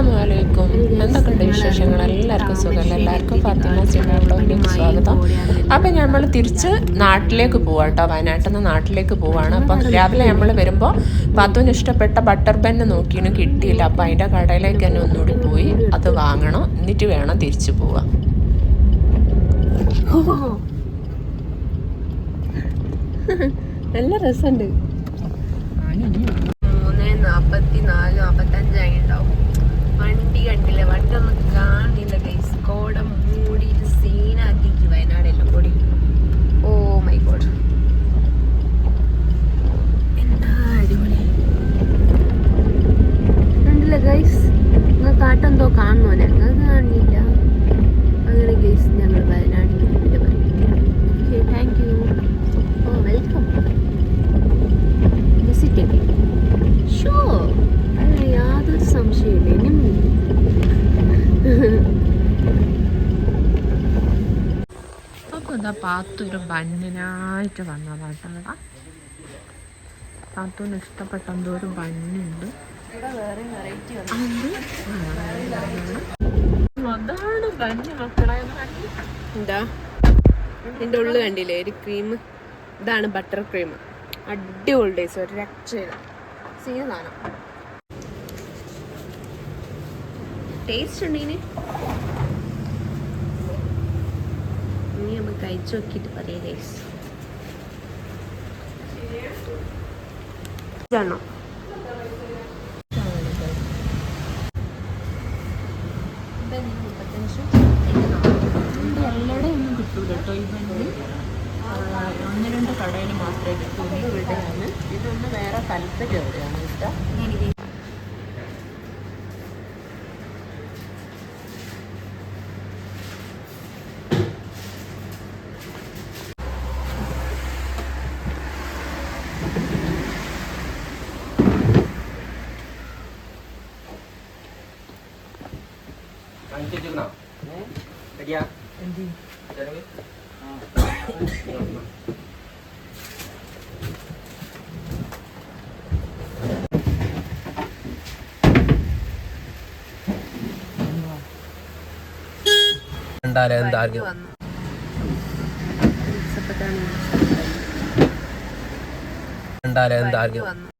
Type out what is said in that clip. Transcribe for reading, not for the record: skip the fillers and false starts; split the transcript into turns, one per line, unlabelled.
അസ്സലാമലൈക്കും. എന്തൊക്കെയുണ്ട് വിശേഷങ്ങൾ? എല്ലാവർക്കും സുഖമല്ല? എല്ലാവർക്കും ഫാത്തിമ സിനിമ ബ്ലോഗിലേക്ക് സ്വാഗതം. അപ്പം നമ്മൾ തിരിച്ച് നാട്ടിലേക്ക് പോവാം കേട്ടോ. വയനാട്ടിൽ നിന്ന് നാട്ടിലേക്ക് പോവാണ്. അപ്പം രാവിലെ നമ്മൾ വരുമ്പോൾ പാത്തുവിന് ഇഷ്ടപ്പെട്ട ബട്ടർ ബന്ന് നോക്കിയും കിട്ടിയില്ല. അപ്പം അതിൻ്റെ കടയിലേക്ക് തന്നെ ഒന്നുകൂടി പോയി അത് വാങ്ങണം. എന്നിട്ട് വേണം തിരിച്ചു പോവാൻ. നല്ല രസമുണ്ട്. 3:44-45 ഉണ്ടാവും. വണ്ടി കണ്ടില്ല, വണ്ടി ഒന്നും കാണില്ല ഗൈസ്. കോടം മൂടിയിട്ട് സീനാക്കിക്ക് വയനാടെല്ലാം കൂടി. ഓ മൈ ഗോഡ്, എന്താ അടിപൊളി. കണ്ടില്ല ഗൈസ്, നിങ്ങൾ കാട്ടെന്തോ കാണുന്നോ? ഞങ്ങൾ കാണില്ല. അങ്ങനെ ഗൈസ് ഞങ്ങൾ വയനാടിന് thank you. Oh welcome. Visit show അല്ല, യാതൊരു സംശയമില്ല. അപ്പോൾ എന്താ പാത്തൊരു ബന്നിനായിട്ട് വന്നതാട്ടാ. പാത്തുവിന് ഇഷ്ടപ്പെട്ട എന്തോ ഒരു ബന്നുണ്ട്. അതാണ് ബന്ന് മക്കളെ. എന്താ ഇതിൻ്റെ ഉള്ളിൽ കണ്ടില്ലേ ഒരു ക്രീം? ഇതാണ് ബട്ടർ ക്രീം. അടിപൊളി ഡേയ്സ്, ഒരു രക്ഷയില്ല. സീന സാധനം. ടേസ്റ്റ് ഉണ്ട് ഇതിന്. ഇനി നമുക്ക് കഴിച്ചു നോക്കിയിട്ട് പറയാം ഗൈസ്. ഇതാണോ? എല്ലായിടെയും ഒന്നും കിട്ടൂല കേട്ടോ. ഈ ബന്ന് 1-2 കടയിൽ മാത്രമേ കിട്ടുള്ളൂ. ഇവിടെയാണ്. ഇതൊന്ന് വേറെ കൽപ്പറ്റ എവിടെയാണ് ഇഷ്ടം.
എന്താ